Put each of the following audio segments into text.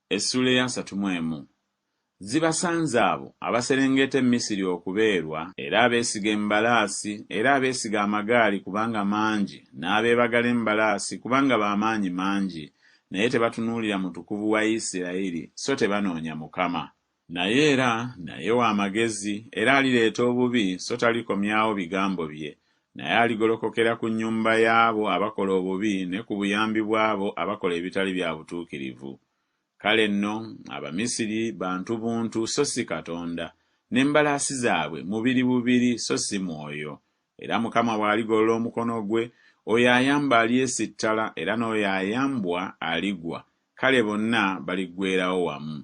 Essula ya 31. Zibasanze abo abaserengeta Misiri okubeerwa era abeesiga embalaasi era abeesiga amagaali kubanga mangi n'abeebagala embalaasi kubanga b'amaanyi mangi naye tebatunuulira mutukuvu wa Isirayiri so tebanoonya Mukama. Naye wa magezi era alireeta obubi so talikomyawo bigambo bye, naye aligolokokera ku nnyumba y'abo abakola obubi ne ku buyambi bw'abo abakola ebitali bya butuukirivu. Kale nno Abamisiri bantu buntu so si Katonda, n'embalaasi zaabwe mubiri bubiri so si mwoyo. Era Mukama bw'aligolola omukono gwe, oyo ayamba alyesittala era n'oyo ayambwa aligwa, kale bonna baliggweerawo wamu.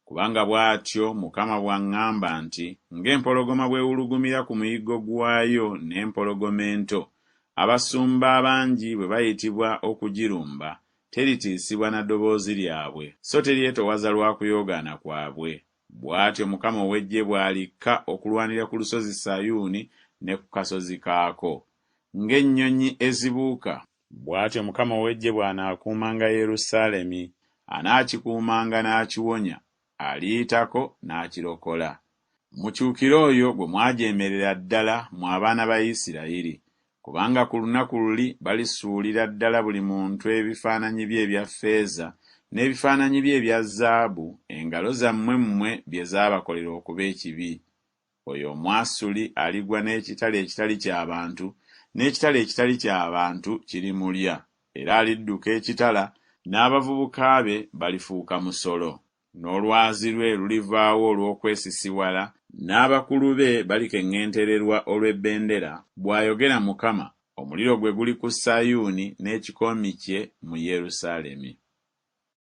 Kubanga bw'atyo Mukama bw'aŋŋamba nti, ng'empologoma bw'ewulugumira ku muyiggo gwayo n'empologoma ento, abasumba abangi bwe bayitibwa okugirumba, teritiisibwa na ddoboozi lyabwe, so teryetowaza lwa kuyoogaana kwabwe. Bw'atyo Mukama ow'Eggye bw'alikka okulwanira ku lusozi Sayuuni ne ku kasozi kaako. Ng'ennyonyi ezibuuka, bw'atyo Mukama ow'Eggye bw'anaakuumanga Yerusaalemi, anaakikuumanga n'akiwonya, aliyitako n'akirokola. Mukyukire oyo gwe mwajeemerera ddala mu abaana ba Isirayiri, kubanga ku lunaku luli balisuulira ddala buli muntu ebifaananyi bye ebya ffeeza n'ebifaananyi bye ebya zaabu, engalo zammwe mmwe bye zaabakolera okuba ekibi. Oyo Omwasuli aligwa n'ekitala ekitali ky'abantu, n'ekitala ekitali ky'abantu kirimulya, era alidduka ekitala, n'abavubuka be balifuuka musolo. N'olwazi lwe lulivaawo olw'okwesisiwala, n'abakulu be balikeŋŋentererwa olw'ebbendera, bw'ayogera Mukama. Omuliro gwe guli ku Sayuuni n'ekikoomi kye mu Yerusaalemi.